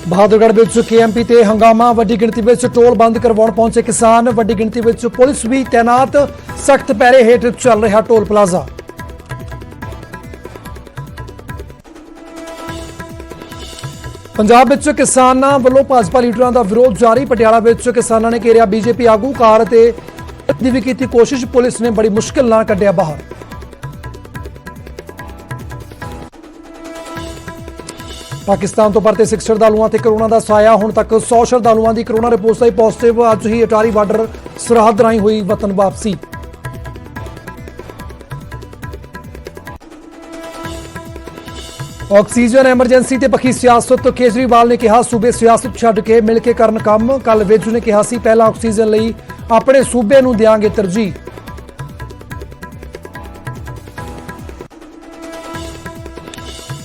बहादुरगढ़ में KMP ते हंगामा, वड्डी गिणती में टोल बंद करवाउण पहुंचे किसान, वड्डी गिणती में पुलिस भी तैनात, सख्त पैरे हेठ चल रहा टोल प्लाजा। पंजाब में किसानां वल्लों भाजपा लीडरां दा विरोध जारी, पटियाला में किसानां ने घेरिया BJP आगू, कार ते दी भी कीती कोशिश, पुलिस ने बड़ी मुश्किल नाल कढिया बाहर। पाकिस्तान तो परते सिख श्रद्धालुओं ते कोरोना का साया, हुण तक 100 श्रद्धालुओं की कोरोना रिपोर्ट आई पॉजिटिव। अज ही अटारी बार्डर सरहद राही हुई वतन वापसी। ऑक्सीजन एमरजेंसी ते पखी सियासत, केजरीवाल ने कहा सूबे सियासत छड्ड के मिल के करन काम। कल विजू ने कहा सी पहला ऑक्सीजन लई अपने सूबे नूं देंगे तरजीह।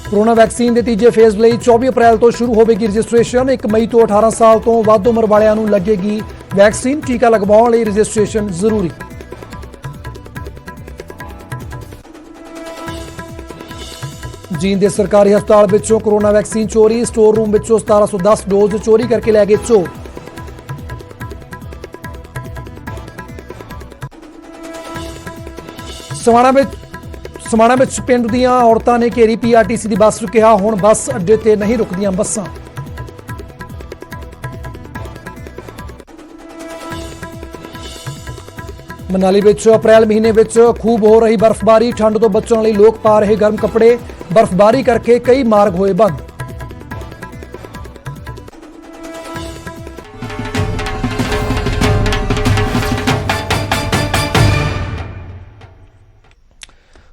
कोरोना वैक्सीन के तीजे फेज लिए 24 अप्रैल तो शुरू होगी रजिस्ट्रेशन। 1 मई तो 18 साल तो वध उम्र वालियां नूं लगेगी वैक्सीन। टीका लगवाउण लई रजिस्ट्रेशन जरूरी। जींद के सरकारी हस्पताल विचों कोरोना वैक्सीन चोरी, स्टोर रूम विचों 1710 डोज चोरी करके लै गए चोर। समाणा में पिंड दीआं औरतां ने घेरी PRTC की बस, कहा हुण बस अड्डे ते नहीं रुकदियां बसां। मनाली में अप्रैल महीने में खूब हो रही बर्फबारी, ठंड तो बचने लई लोग पा रहे गर्म कपड़े। बर्फबारी करके कई मार्ग होए बंद।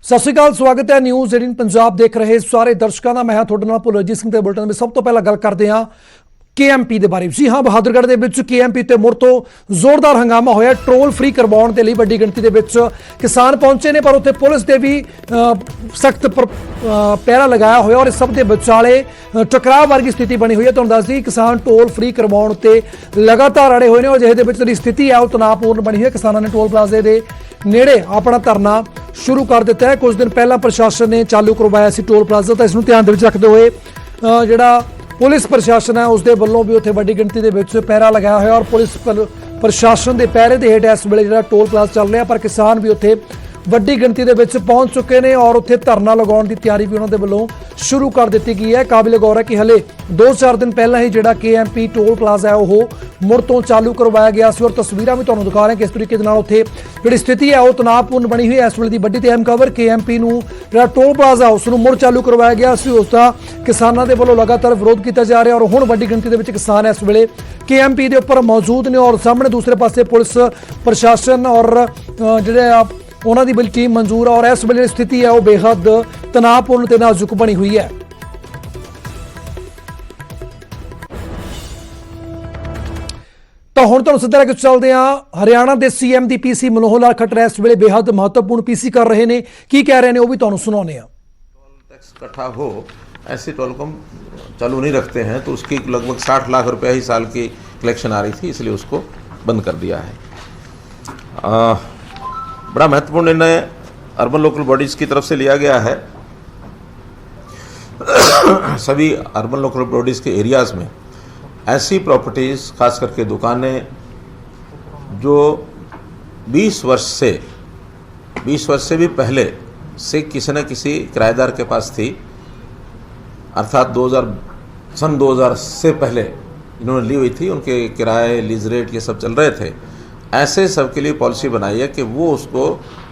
सत श्री अकाल, स्वागत है न्यूज़ 18 पंजाब देख रहे सारे दर्शकों का। मैं हाँ तुहाडे नाल भुलरजीत सिंह ते बुलेटिन में सब तो पहला गल करते हैं KMP के बारे। जी हाँ, बहादुरगढ़ के KMP ते मुड़ तो जोरदार हंगामा होया। टोल फ्री करवाउण दे लई वड्डी गिणती दे विच किसान पहुंचे ने, पर उत्थे पुलिस ने भी सख्त पैरा लगाया होया और इस सब के विचाले टकराव वर्गी स्थिति बनी हुई है। तुहानूं दस दी किसान टोल फ्री करवाउण ते लगातार अड़े हुए हैं और अजिहे दे विच जिहड़ी स्थिति है वो तनावपूर्ण बनी हुई है। किसानों ने टोल प्लाजे के नेड़े अपना धरना शुरू कर दिता है। कुछ दिन पहला प्रशासन ने चालू करवाया सी टोल प्लाजा, तो इसनूं ध्यान दे विच रखते हुए जिहड़ा पुलिस प्रशासन है उसके वलों भी उत्थे वड्डी गिणती दे विच पैरा लगाया होया और पुलिस प्रशासन के पैरे दे हेठ इस वेले जिहड़ा टोल प्लाजा चल रहा, पर किसान भी उत्थे वड्डी गिणती दे विच पहुंच चुके हैं और उत्थे धरना लगाउण की तैयारी भी उन्होंने वलों शुरू कर दी गई है। काबिल गौर है कि हले 2-4 दिन पहला ही जिहड़ा KMP टोल प्लाजा है वो मुड़ तो चालू करवाया गया सी और तस्वीरां भी तुहानूं दिखा रहे हैं किस तरीके दे नाल उत्थे जिहड़ी स्थिति है वो तनावपूर्ण बनी हुई है। इस वेले दी वड्डी ते अहम खबर, KMP नूं जिहड़ा टोल प्लाजा उसनूं मुड़ चालू करवाया गया सी, उसका किसानां दे वलों लगातार विरोध किया जा रहा है और हुण वड्डी गिणती दे विच किसान इस वेले KMP दे उपर मौजूद ने और सामने दूसरे पासे पुलिस प्रशासन और जिहड़े उन्हों की बड़ी टीम मंजूर है और इस वेले स्थिति है वो बेहद तनावपूर्ण ते नाजुक बनी हुई है। तो हुण तुहानूं सीधा लेके चलते हैं हरियाणा के CM दी PC मनोहर लाल खट्टर इस वेले बेहद महत्वपूर्ण PC कर रहे हैं, की कह रहे हैं वो भी तुहानूं सुनाउने आ। टोल टैक्स इकट्ठा हो ऐसे टोल को चालू नहीं रखते हैं, तो उसकी लगभग 60 लाख रुपया ही साल की कलेक्शन आ रही थी, इसलिए उसको बंद कर दिया है। बड़ा महत्वपूर्ण निर्णय अर्बन लोकल बॉडीज़ की तरफ से लिया गया है। सभी अर्बन लोकल बॉडीज़ के एरियाज़ में ऐसी प्रॉपर्टीज़, खास करके दुकानें जो 20 वर्ष से भी पहले से किसी न किसी किराएदार के पास थी, अर्थात सन 2000 से पहले इन्होंने ली हुई थी, उनके किराए, लीज रेट ये सब चल रहे थे, ऐसे सब के लिए पॉलिसी बनाई है कि वो उसको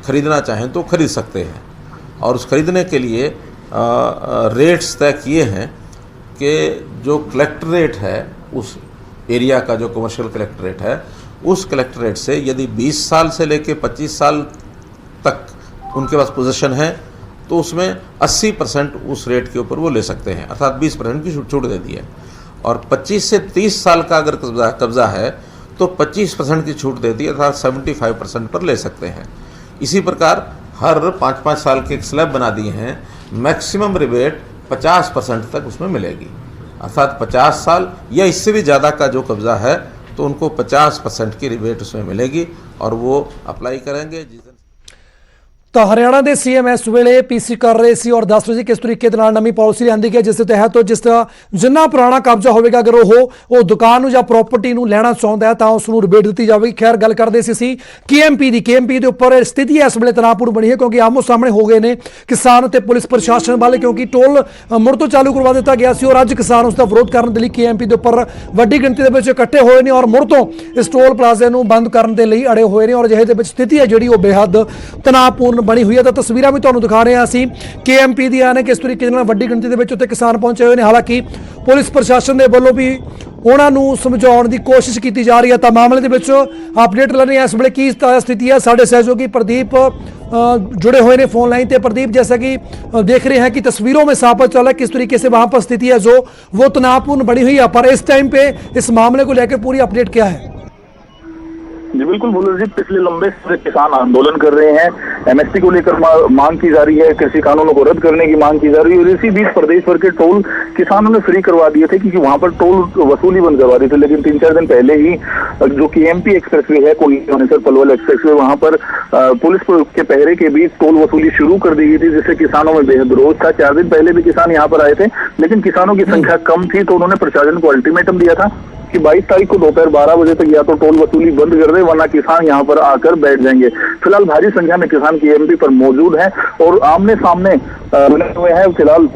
ख़रीदना चाहें तो ख़रीद सकते हैं और उस खरीदने के लिए रेट्स तय किए हैं कि जो कलेक्टर रेट है उस एरिया का, जो कमर्शियल कलेक्टर रेट है, उस कलेक्टर रेट से यदि 20 साल से लेकर 25 साल तक उनके पास पोजीशन है तो उसमें 80% उस रेट के ऊपर वो ले सकते हैं, अर्थात 20% की छूट दे दी है। और 25 से 30 साल का अगर कब्जा है तो 25% की छूट दे दी, अर्थात 75% पर ले सकते हैं। इसी प्रकार हर 5-5 साल के एक स्लैब बना दिए हैं, मैक्सिमम रिबेट 50% तक उसमें मिलेगी, अर्थात 50 साल या इससे भी ज़्यादा का जो कब्जा है तो उनको 50% की रिबेट उसमें मिलेगी और वो अप्लाई करेंगे। ਤਾਂ ਹਰਿਆਣਾ ਦੇ ਸੀਐਮ ਇਸ ਵੇਲੇ ਪੀਸੀ ਕਰ ਰਹੇ ਸੀ ਔਰ ਦੱਸ ਰਹੇ ਸੀ ਕਿਸ ਤਰੀਕੇ ਦੇ ਨਾਲ ਨਵੀਂ ਪਾਲਿਸੀ ਲਿਆਂਦੀ ਗਈ ਜਿਸ ਦੇ ਤਹਿਤ ਜਿਸ ਦਾ ਜਿੰਨਾ ਪੁਰਾਣਾ ਕਬਜ਼ਾ ਹੋਵੇਗਾ ਅਗਰ ਉਹ ਦੁਕਾਨ ਨੂੰ ਜਾਂ ਪ੍ਰਾਪਰਟੀ ਨੂੰ ਲੈਣਾ ਚਾਹੁੰਦਾ ਹੈ ਤਾਂ ਉਸ ਨੂੰ ਰਿਬੇਟ ਦਿੱਤੀ ਜਾਵੇਗੀ। ਖੈਰ ਗੱਲ ਕਰਦੇ ਸੀ ਕੇਐਮਪੀ ਦੇ ਉੱਪਰ ਸਥਿਤੀ ਇਸ ਵੇਲੇ ਤਣਾਅਪੂਰਨ ਬਣੀ ਹੈ ਕਿਉਂਕਿ ਆਮੋ ਸਾਹਮਣੇ ਹੋ ਗਏ ਨੇ ਕਿਸਾਨ ਅਤੇ ਪੁਲਿਸ ਪ੍ਰਸ਼ਾਸਨ ਵਾਲੇ ਕਿਉਂਕਿ ਟੋਲ ਮੁੜ ਤੋਂ ਚਾਲੂ ਕਰਵਾ ਦਿੱਤਾ ਗਿਆ ਸੀ ਔਰ ਅੱਜ ਕਿਸਾਨ ਉਸ ਦਾ ਵਿਰੋਧ ਕਰਨ ਦੇ ਲਈ ਕੇਐਮਪੀ ਦੇ ਉੱਪਰ ਵੱਡੀ ਗਿਣਤੀ ਦੇ ਵਿੱਚ ਇਕੱਠੇ ਹੋਏ ਨੇ ਔਰ ਮੁੜ ਤੋਂ ਇਸ ਟੋਲ ਪਲਾਜ਼ੇ ਨੂੰ ਬੰਦ ਕਰਨ ਦੇ ਲਈ ਅੜੇ ਹੋਏ ਨੇ ਔਰ ਅਜਿਹੇ ਦੇ ਵਿੱਚ ਸਥਿਤੀ ਹੈ ਜਿਹੜੀ ਉਹ ਬੇਹੱਦ ਤਣਾਅਪੂਰਨ ਬਣੀ ਹੋਈ ਹੈ। ਤਾਂ ਤਸਵੀਰਾਂ ਵੀ ਤੁਹਾਨੂੰ ਦਿਖਾ ਰਹੇ ਹਾਂ ਅਸੀਂ ਕੇਐਮਪੀ ਦੀਆਂ ਨੇ ਕਿਸ ਤਰੀਕੇ ਨਾਲ ਵੱਡੀ ਗਿਣਤੀ ਦੇ ਵਿੱਚ ਉੱਤੇ ਕਿਸਾਨ ਪਹੁੰਚੇ ਹੋਏ ਨੇ। ਹਾਲਾਂਕਿ ਪੁਲਿਸ ਪ੍ਰਸ਼ਾਸਨ ਦੇ ਵੱਲੋਂ ਵੀ ਉਹਨਾਂ ਨੂੰ ਸਮਝਾਉਣ ਦੀ ਕੋਸ਼ਿਸ਼ ਕੀਤੀ ਜਾ ਰਹੀ ਹੈ। ਤਾਂ ਮਾਮਲੇ ਦੇ ਵਿੱਚ ਅਪਡੇਟ ਲੈਣੀ ਇਸ ਵੇਲੇ ਕੀ ਸਥਿਤੀ ਹੈ ਸਾਡੇ ਸਹਿਯੋਗੀ प्रदीप जुड़े हुए ने फोन लाइन पे। प्रदीप, जैसा कि देख रहे हैं कि तस्वीरों में साफ पता चला किस तरीके से वहां पर स्थिति है जो वो तनावपूर्ण बनी हुई है, पर इस टाइम पे इस मामले को लेकर पूरी अपडेट क्या है? जी बिल्कुल बोलो जी, पिछले लंबे समय किसान आंदोलन कर रहे हैं, एमएसपी को लेकर मांग की जा रही है, कृषि कानूनों को रद्द करने की मांग की जा रही है और इसी बीच प्रदेश भर के टोल किसानों ने फ्री करवा दिए थे क्योंकि वहां पर टोल वसूली बंद करवा दी थी। लेकिन 3-4 दिन पहले ही जो केएमपी एक्सप्रेसवे है, कोयली पलवल एक्सप्रेसवे, वहां पर पुलिस के पहरे के बीच टोल वसूली शुरू कर दी गई थी जिससे किसानों में बेहद विरोध था। 4 दिन पहले भी किसान यहाँ पर आए थे लेकिन किसानों की संख्या कम थी तो उन्होंने प्रशासन को अल्टीमेटम दिया था कि 22 तारीख को दोपहर 12 बजे तक या तो टोल वसूली बंद कर दे वरना किसान यहाँ पर आकर बैठ जाएंगे। फिलहाल भारी संख्या में किसान केएमपी पर मौजूद हैं और आमने सामने बने हुए हैं। फिलहाल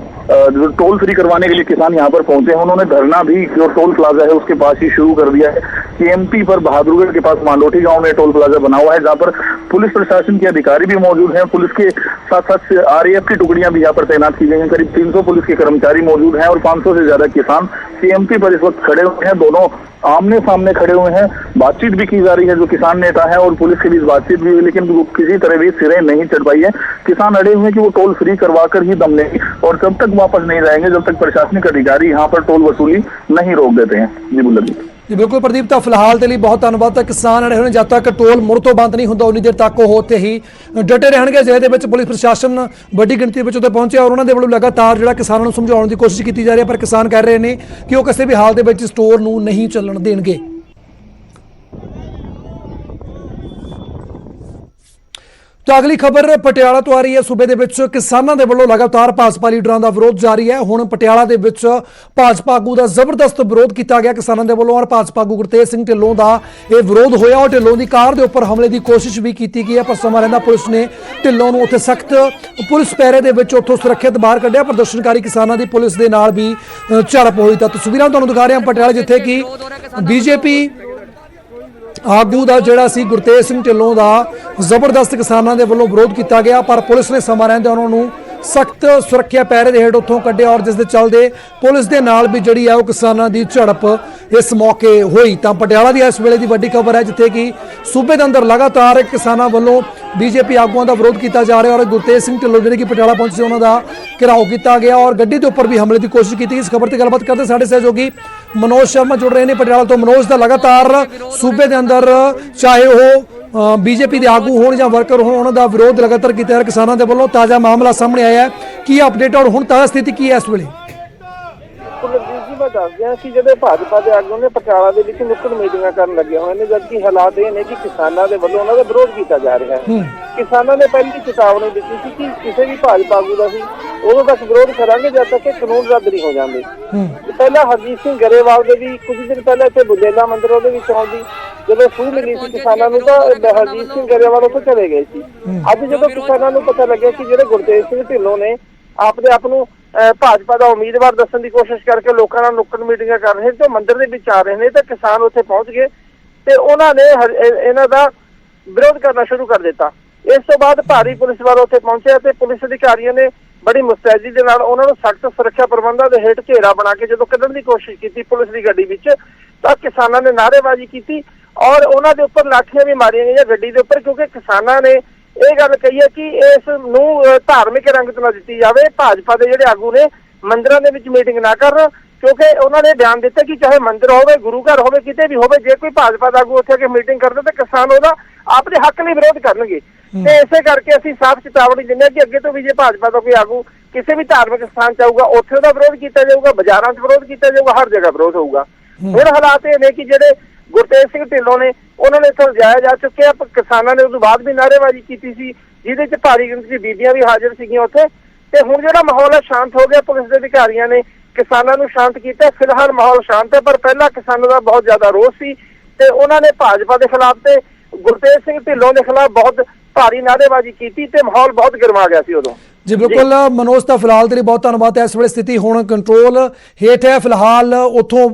जो टोल फ्री करवाने के लिए किसान यहाँ पर पहुंचे हैं, उन्होंने धरना भी जो टोल प्लाजा है उसके पास ही शुरू कर दिया है। केएमपी पर बहादुरगढ़ के पास मांडोठी गांव में टोल प्लाजा बना हुआ है जहाँ पर पुलिस प्रशासन के अधिकारी भी मौजूद हैं। पुलिस के साथ साथ आरएएफ की टुकड़ियां भी यहाँ पर तैनात की गई हैं। करीब 300 पुलिस के कर्मचारी मौजूद हैं और 500 से ज्यादा किसान केएमपी पर इस वक्त खड़े हुए हैं। दोनों आमने सामने खड़े हुए हैं, बातचीत भी की जा रही है। जो किसान नेता है और पुलिस के बीच बातचीत भी हुई लेकिन वो किसी तरह भी सिरे नहीं चढ़ पाई है। किसान अड़े हुए हैं कि वो टोल फ्री करवा कर ही दम लेंगे और तब तक वापस नहीं जाएंगे जब तक प्रशासनिक अधिकारी यहाँ पर टोल वसूली नहीं रोक देते हैं। जी बुल्लर जी बिल्कुल प्रदीप, तो फिलहाल के लिए बहुत धन्यवाद। तो किसान अड़े हुए जब तक टोल मुड़ तो बंद नहीं होता उन्नी देर तक वो उत्थे ही डटे रहणगे जिहदे पुलिस प्रशासन वड्डी गिणती उत्ते पहुंचे और उन्होंने वल्लों लगातार जिहड़ा किसानों को समझाउण की कोशिश की जा रही है पर किसान कह रहे हैं कि वो किसी भी हाल दे विच स्टोर नूं नहीं चलण देणगे। तो अगली खबर पटियाला तो आ रही है। सूबे दे विच किसानां दे वल्लों लगातार भाजपा लीडरां दा विरोध जारी है। हुण पटियाला दे विच भाजपा आगू दा जबरदस्त विरोध किया गया किसानां दे वल्लों और भाजपा आगू गुरतेज सिंह ढिल्लों दा यह विरोध होया और ढिल्लों की कार दे उपर हमले की कोशिश भी की गई है पर समा रहिंदा पुलिस ने ढिल्लों नूं उत्थे सख्त पुलिस पैरे दे विच उत्थों सुरक्षित बाहर कढिया। प्रदर्शनकारी किसानां दी पुलिस दे नाल भी झड़प होई। तां तस्वीरां तुहानूं दिखा रहे हां पटियाला जिथे कि बीजेपी आगू का जोड़ा सी गुरतेज सिंह ढिल्लों का जबरदस्त किसानों के वलों विरोध किया गया पर पुलिस ने समा रहिंदे उन्होंने सख्त सुरक्षा पैरे के हेठ उत्थों कढ़िया और जिस दे चलते पुलिस के नाल भी जिहड़ी है वो किसानों की झड़प इस मौके हुई। तो पटियाला की इस वेले की वड्डी खबर है जिथे कि सूबे के अंदर लगातार किसानों वालों बीजेपी आगुआं का विरोध किया जा रहा है और गुरतेज सिंह ढिल्लों जिहड़े कि पटियाला पहुंचे उन्हों का घेराव किया गया और गड्डी के उपर भी हमले की कोशिश की। इस खबर की गलबात करते साडे सहयोगी मनोज शर्मा जुड़ रहे हैं पटियाला तो। मनोज का लगातार सूबे के अंदर चाहे वो बीजेपी के आगू हो या वर्कर हो उन्होंने विरोध लगातार किया जा रहा किसानों के वलों। ताज़ा मामला सामने आया है की अपडेट और हुण ताज़ा स्थिति की है इस वेले? जी मैं दस दिया कि जो भाजपा के आगू ने पटियाला के नुक्कड़ मीटिंग कर लगे हुए हैं जबकि हालात ये ने कि किसानों के वलों उन्होंने विरोध किया जा रहा है। किसानों ने पहली चेतावनी दी थी कि किसी भी भाजपा आगू का उदों तक विरोध करांगे जब तक कानून रद्द नहीं हो जाते। पहला हरजीत सिंह गरेवाल के भी कुछ दिन पहले इतने बुजेला मंदिर आउंदी जो सूह मिली थी किसानों को तो हरजीत सिंह गरेवाल उत्थे चले गए थे। अज जो किसानों को पता लगे कि जो गुरतेज सिंह ढिल्लों ने अपने आप भाजपा का उम्मीदवार दसन की कोशिश करके लोगों नाल नुक्कड़ मीटिंग कर रहे तो मंदिर के विच आ रहे हैं तो किसान उत्थे पहुंच गए तो उन्होंने इन्हां दा विरोध करना शुरू कर दिता। इस तो बाद भारी पुलिस वाले उत्थे पहुंचे तो पुलिस अधिकारियों ने बड़ी मुस्तैदी दे नाल उन्हां नूं सख्त सुरक्षा प्रबंधां दे हेठ घेरा बना के जो कढण की कोशिश की पुलिस की गड्डी विच तां किसानां ने नारेबाजी की और उन्हां दे उपर लाठियां भी मारियां गईयां गड्डी दे उपर क्योंकि किसानां ने ਇਹ ਗੱਲ ਕਹੀ ਹੈ ਕਿ ਇਸ ਨੂੰ ਧਾਰਮਿਕ ਰੰਗਤ ਨਾ ਦਿੱਤੀ ਜਾਵੇ। ਭਾਜਪਾ ਦੇ ਜਿਹੜੇ ਆਗੂ ਨੇ ਮੰਦਿਰਾਂ ਦੇ ਵਿੱਚ ਮੀਟਿੰਗ ਨਾ ਕਰਨ ਕਿਉਂਕਿ ਉਹਨਾਂ ਨੇ ਬਿਆਨ ਦਿੱਤਾ ਕਿ ਚਾਹੇ ਮੰਦਿਰ ਹੋਵੇ ਗੁਰੂ ਘਰ ਹੋਵੇ ਕਿਤੇ ਵੀ ਹੋਵੇ ਜੇ ਕੋਈ ਭਾਜਪਾ ਦਾ ਆਗੂ ਉੱਥੇ ਆ ਕੇ ਮੀਟਿੰਗ ਕਰਦਾ ਤਾਂ ਕਿਸਾਨ ਉਹਦਾ ਆਪਣੇ ਹੱਕ ਲਈ ਵਿਰੋਧ ਕਰਨਗੇ। ਤੇ ਇਸੇ ਕਰਕੇ ਅਸੀਂ ਸਾਫ਼ ਚੇਤਾਵਨੀ ਦਿੰਦੇ ਹਾਂ ਕਿ ਅੱਗੇ ਤੋਂ ਵੀ ਜੇ ਭਾਜਪਾ ਦਾ ਕੋਈ ਆਗੂ ਕਿਸੇ ਵੀ ਧਾਰਮਿਕ ਸਥਾਨ 'ਚ ਆਊਗਾ ਉੱਥੇ ਉਹਦਾ ਵਿਰੋਧ ਕੀਤਾ ਜਾਊਗਾ, ਬਾਜ਼ਾਰਾਂ 'ਚ ਵਿਰੋਧ ਕੀਤਾ ਜਾਊਗਾ, ਹਰ ਜਗ੍ਹਾ ਵਿਰੋਧ ਹੋਊਗਾ। ਹੁਣ ਹਾਲਾਤ ਇਹ ਨੇ ਕਿ ਜਿਹੜੇ गुरतेज सिंह ढिल्लों ने उन्होंने इत्थों जाया जा चुके हैं। किसानों ने उस बाद भी नारेबाजी की थी ਜਿਹਦੇ 'ਚ ਭਾਰੀ ਗਿਣਤੀ 'ਚ ਬੀਬੀਆਂ ਵੀ ਹਾਜ਼ਰ ਸੀਗੀਆਂ ਉੱਥੇ। ਤੇ ਹੁਣ ਜਿਹੜਾ ਮਾਹੌਲ ਹੈ ਸ਼ਾਂਤ ਹੋ ਗਿਆ, ਪੁਲਿਸ ਦੇ ਅਧਿਕਾਰੀਆਂ ਨੇ ਕਿਸਾਨਾਂ ਨੂੰ ਸ਼ਾਂਤ ਕੀਤਾ। ਫਿਲਹਾਲ ਮਾਹੌਲ ਸ਼ਾਂਤ ਹੈ, ਪਰ ਪਹਿਲਾਂ ਕਿਸਾਨਾਂ ਦਾ ਬਹੁਤ ਜ਼ਿਆਦਾ ਰੋਸ ਸੀ ਤੇ ਉਹਨਾਂ ਨੇ ਭਾਜਪਾ ਦੇ ਖਿਲਾਫ ਤੇ ਗੁਰਤੇਜ ਸਿੰਘ ਢਿੱਲੋਂ ਦੇ ਖਿਲਾਫ ਬਹੁਤ ਭਾਰੀ ਨਾਅਰੇਬਾਜ਼ੀ ਕੀਤੀ ਤੇ ਮਾਹੌਲ ਬਹੁਤ ਗਰਮਾ ਗਿਆ ਸੀ ਉਦੋਂ। ਜੀ ਬਿਲਕੁਲ ਮਨੋਜ, ਤਾਂ ਫਿਲਹਾਲ ਦੇ ਲਈ ਬਹੁਤ ਧੰਨਵਾਦ। ਇਸ ਵੇਲੇ ਸਥਿਤੀ ਹੁਣ ਕੰਟਰੋਲ ਹੇਠ ਹੈ। ਫਿਲਹਾਲ ਉੱਥੋਂ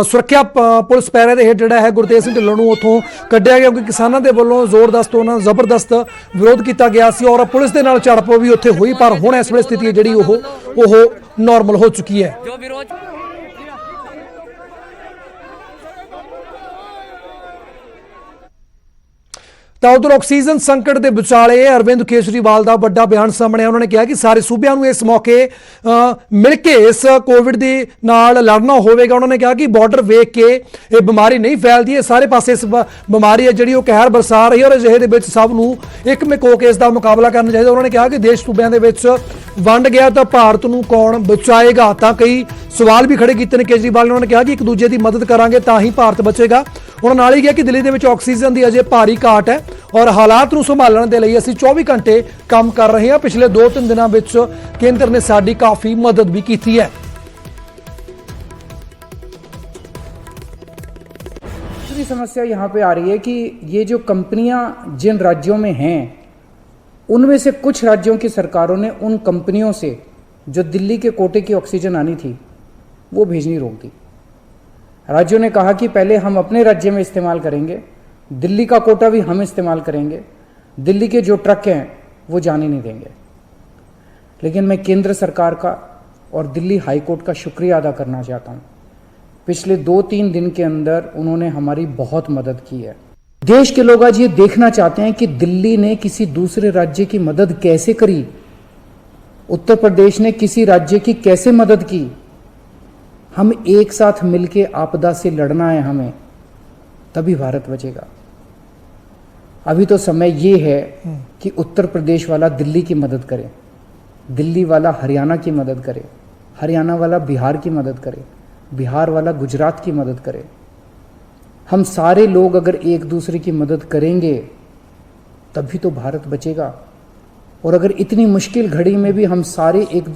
ਸੁਰੱਖਿਆ ਪੁਲਿਸ ਪੈਰੇ ਦੇ ਹੇਠ ਜਿਹੜਾ ਹੈ ਗੁਰਤੇਜ ਸਿੰਘ ਢਿੱਲੋਂ ਨੂੰ ਉੱਥੋਂ ਕੱਢਿਆ ਗਿਆ, ਕਿਉਂਕਿ ਕਿਸਾਨਾਂ ਦੇ ਵੱਲੋਂ ਜ਼ੋਰਦਸਤ ਉਹਨਾਂ ਜ਼ਬਰਦਸਤ ਵਿਰੋਧ ਕੀਤਾ ਗਿਆ ਸੀ ਔਰ ਪੁਲਿਸ ਦੇ ਨਾਲ ਝੜਪ ਵੀ ਉੱਥੇ ਹੋਈ। ਪਰ ਹੁਣ ਇਸ ਵੇਲੇ ਸਥਿਤੀ ਜਿਹੜੀ ਉਹ ਨਾਰਮਲ ਹੋ ਚੁੱਕੀ ਹੈ। ਤਾਂ ਉਧਰ ਆਕਸੀਜਨ ਸੰਕਟ ਦੇ ਵਿਚਾਲੇ ਅਰਵਿੰਦ ਕੇਜਰੀਵਾਲ ਦਾ ਵੱਡਾ ਬਿਆਨ ਸਾਹਮਣੇ ਆਇਆ। ਉਹਨਾਂ ਨੇ ਕਿਹਾ ਕਿ ਸਾਰੇ ਸੂਬਿਆਂ ਨੂੰ ਇਸ ਮੌਕੇ ਮਿਲ ਕੇ ਇਸ ਕੋਵਿਡ ਦੇ ਨਾਲ ਲੜਨਾ ਹੋਵੇਗਾ। ਉਹਨਾਂ ਨੇ ਕਿਹਾ ਕਿ ਬਾਰਡਰ ਵੇਖ ਕੇ ਇਹ ਬਿਮਾਰੀ ਨਹੀਂ ਫੈਲਦੀ, ਇਹ ਸਾਰੇ ਪਾਸੇ ਇਸ ਬਿਮਾਰੀ ਹੈ ਜਿਹੜੀ ਉਹ ਕਹਿਰ ਬਰਸਾ ਰਹੀ ਹੈ ਔਰ ਅਜਿਹੇ ਦੇ ਵਿੱਚ ਸਭ ਨੂੰ ਇੱਕਮਿਕ ਹੋ ਕੇ ਇਸ ਦਾ ਮੁਕਾਬਲਾ ਕਰਨਾ ਚਾਹੀਦਾ। ਉਹਨਾਂ ਨੇ ਕਿਹਾ ਕਿ ਦੇਸ਼ ਸੂਬਿਆਂ ਦੇ ਵਿੱਚ ਵੰਡ ਗਿਆ ਤਾਂ ਭਾਰਤ ਨੂੰ ਕੌਣ ਬਚਾਏਗਾ। ਤਾਂ ਕਈ ਸਵਾਲ ਵੀ ਖੜੇ ਕੀਤੇ ਨੇ ਕੇਜਰੀਵਾਲ ਨੇ। ਉਹਨਾਂ ਨੇ ਕਿਹਾ ਕਿ ਇੱਕ ਦੂਜੇ ਦੀ ਮਦਦ ਕਰਾਂਗੇ ਤਾਂ ਹੀ ਭਾਰਤ ਬਚੇਗਾ। ਉਹਨਾਂ ਨਾਲ ਹੀ ਕਿਹਾ ਕਿ ਦਿੱਲੀ ਦੇ ਵਿੱਚ ਆਕਸੀਜਨ ਦੀ ਅਜੇ ਭਾਰੀ ਘਾਟ ਹੈ ਔਰ ਹਾਲਾਤ ਨੂੰ ਸੰਭਾਲਣ ਦੇ ਲਈ ਅਸੀਂ 24 ਘੰਟੇ ਕੰਮ ਕਰ ਰਹੇ ਹਾਂ। ਪਿਛਲੇ 2-3 ਦਿਨਾਂ ਵਿੱਚ ਕੇਂਦਰ ਨੇ ਸਾਡੀ ਕਾਫੀ ਮਦਦ ਵੀ ਕੀਤੀ ਹੈ। दूसरी समस्या यहाँ पे आ रही है कि ये जो कंपनियां जिन राज्यों में हैं उनमें से कुछ राज्यों की सरकारों ने उन कंपनियों से जो दिल्ली के कोटे की ऑक्सीजन आनी थी वो भेजनी रोक दी। राज्यों ने कहा कि पहले हम अपने राज्य में इस्तेमाल करेंगे, दिल्ली का कोटा भी हम इस्तेमाल करेंगे, दिल्ली के जो ट्रक हैं वो जाने नहीं देंगे। लेकिन मैं केंद्र सरकार का और दिल्ली हाई कोर्ट का शुक्रिया अदा करना चाहता हूँ। पिछले 2-3 दिन के अंदर उन्होंने हमारी बहुत मदद की है। देश के लोग आज ये देखना चाहते हैं कि दिल्ली ने किसी दूसरे राज्य की मदद कैसे करी, उत्तर प्रदेश ने किसी राज्य की कैसे मदद की। हम एक साथ मिलके आपदा से लड़ना है हमें, तभी भारत बचेगा। अभी तो समय ये है कि उत्तर प्रदेश वाला दिल्ली की मदद करे, दिल्ली वाला हरियाणा की मदद करे, हरियाणा वाला बिहार की मदद करे, बिहार वाला गुजरात की मदद करे। हम सारे लोग अगर एक दूसरे की मदद करेंगे तभी तो भारत बचेगा। और अगर इतनी मुश्किल घड़ी में भी हम सारे एक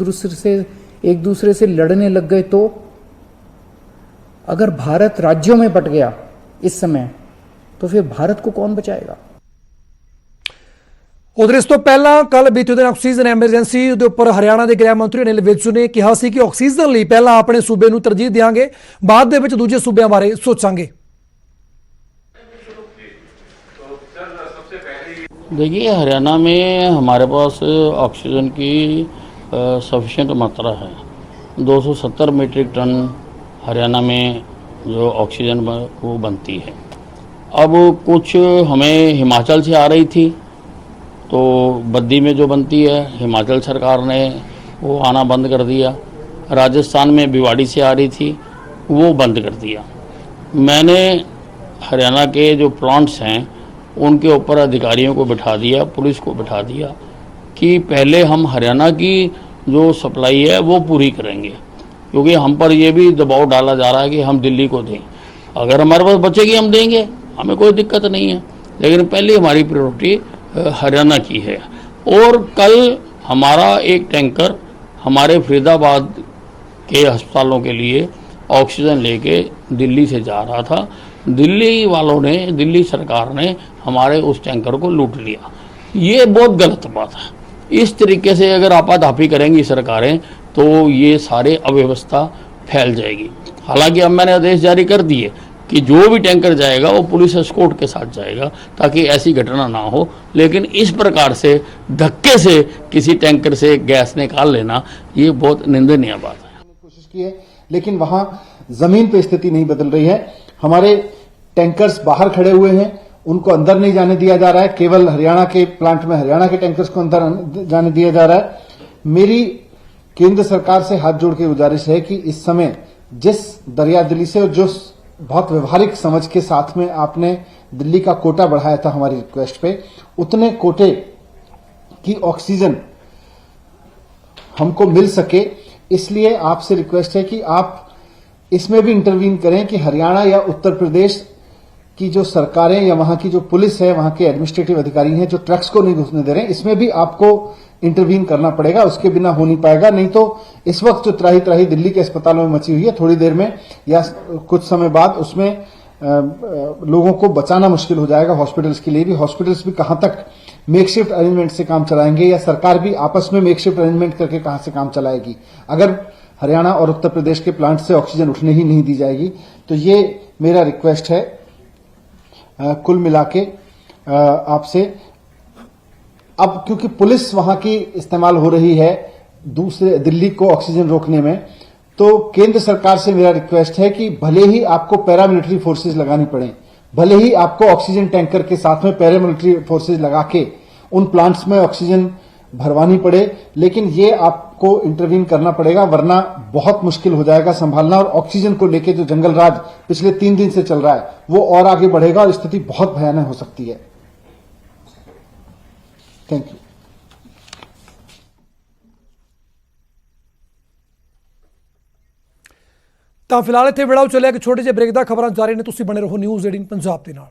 दूसरे से लड़ने लग गए तो अगर भारत राज्यों में बट गया इस समय तो फिर भारत को कौन बचाएगा। उधर इस तो पहला कल बीते दिन ऑक्सीजन एमरजेंसी ਦੇ ਉੱਪਰ ਹਰਿਆਣਾ ਦੇ ਗ੍ਰਹਿ ਮੰਤਰੀ ਅਨਿਲ ਵਿਜ ਨੇ ਕਿਹਾ ਸੀ ਕਿ ਆਕਸੀਜਨ ਲਈ ਪਹਿਲਾਂ ਆਪਣੇ ਸੂਬੇ ਨੂੰ ਤਰਜੀਹ ਦੇਵਾਂਗੇ, ਬਾਅਦ ਦੇ ਵਿੱਚ ਦੂਜੇ ਸੂਬਿਆਂ ਬਾਰੇ ਸੋਚਾਂਗੇ। देखिए, हरियाणा में हमारे पास ऑक्सीजन की सफिशेंट मात्रा है। 270 मीट्रिक टन हरियाणा में जो ऑक्सीजन वो बनती है। अब कुछ हमें हिमाचल से आ रही थी, तो बद्दी में जो बनती है हिमाचल सरकार ने वो आना बंद कर दिया। राजस्थान में भिवाड़ी से आ रही थी, वो बंद कर दिया। मैंने हरियाणा के जो प्लांट्स हैं उनके ऊपर अधिकारियों को बिठा दिया, पुलिस को बिठा दिया कि पहले हम हरियाणा की जो सप्लाई है वो पूरी करेंगे, क्योंकि हम पर ये भी दबाव डाला जा रहा है कि हम दिल्ली को दें। अगर हमारे पास बचेगी हम देंगे, हमें कोई दिक्कत नहीं है, लेकिन पहले हमारी प्रायोरिटी हरियाणा की है। और कल हमारा एक टैंकर हमारे फरीदाबाद के अस्पतालों के लिए ऑक्सीजन लेके दिल्ली से जा रहा था। दिल्ली वालों ने, दिल्ली सरकार ने हमारे उस टैंकर को लूट लिया। ये बहुत गलत बात है। इस तरीके से अगर आपाधापी करेंगी सरकारें तो ये सारे अव्यवस्था फैल जाएगी। हालांकि अब मैंने आदेश जारी कर दिए कि जो भी टैंकर जाएगा वो पुलिस एस्कॉर्ट के साथ जाएगा ताकि ऐसी घटना ना हो। लेकिन इस प्रकार से धक्के से किसी टैंकर से गैस निकाल लेना ये बहुत निंदनीय बात है। कोशिश की है, लेकिन वहां जमीन पे स्थिति नहीं बदल रही है। हमारे टैंकर्स बाहर खड़े हुए हैं, उनको अंदर नहीं जाने दिया जा रहा है। केवल हरियाणा के प्लांट में हरियाणा के टैंकर्स को अंदर जाने दिया जा रहा है। मेरी केंद्र सरकार से हाथ जोड़ के गुजारिश है कि इस समय जिस दरिया दिल्ली से और जो बहुत व्यवहारिक समझ के साथ में आपने दिल्ली का कोटा बढ़ाया था हमारी रिक्वेस्ट पे, उतने कोटे की ऑक्सीजन हमको मिल सके, इसलिए आपसे रिक्वेस्ट है कि आप इसमें भी इंटरवीन करें कि हरियाणा या उत्तर प्रदेश कि जो सरकारें या वहां की जो पुलिस है, वहां के एडमिनिस्ट्रेटिव अधिकारी हैं जो ट्रक्स को नहीं घुसने दे रहे हैं, इसमें भी आपको इंटरवीन करना पड़ेगा। उसके बिना हो नहीं पाएगा। नहीं तो इस वक्त जो त्राही त्राही दिल्ली के अस्पतालों में मची हुई है, थोड़ी देर में या कुछ समय बाद उसमें लोगों को बचाना मुश्किल हो जाएगा। हॉस्पिटल्स के लिए भी, हॉस्पिटल्स भी कहां तक मेकशिफ्ट अरेंजमेंट से काम चलाएंगे या सरकार भी आपस में मेकशिफ्ट अरेंजमेंट करके कहां से काम चलाएगी। अगर हरियाणा और उत्तर प्रदेश के प्लांट से ऑक्सीजन उठने ही नहीं दी जाएगी तो ये मेरा रिक्वेस्ट है कुल मिला के आपसे। अब क्योंकि पुलिस वहां की इस्तेमाल हो रही है दूसरे दिल्ली को ऑक्सीजन रोकने में, तो केंद्र सरकार से मेरा रिक्वेस्ट है कि भले ही आपको पैरामिलिट्री फोर्सेज लगानी पड़े, भले ही आपको ऑक्सीजन टैंकर के साथ में पैरामिलिट्री फोर्सेज लगा के उन प्लांट्स में ऑक्सीजन भरवानी पड़े, लेकिन ये आपको इंटरवीन करना पड़ेगा, वरना बहुत मुश्किल हो जाएगा संभालना। और ऑक्सीजन को लेकर जो जंगल राज पिछले 3 दिन से चल रहा है वो और आगे बढ़ेगा और स्थिति बहुत भयानक हो सकती है। Thank you. ਤਾਂ ਫਿਲਹਾਲ ਇੱਥੇ ਵਿੜਾਓ ਚੱਲਿਆ ਕਿ ਛੋਟੇ ਜਿਹੇ ਬ੍ਰੇਕ ਦਾ ਖਬਰਾਂ ਜਾਰੀ ਨੇ। ਤੁਸੀਂ ਬਣੇ ਰਹੋ ਨਿਊਜ਼ 18 ਪੰਜਾਬ ਦੇ ਨਾਲ।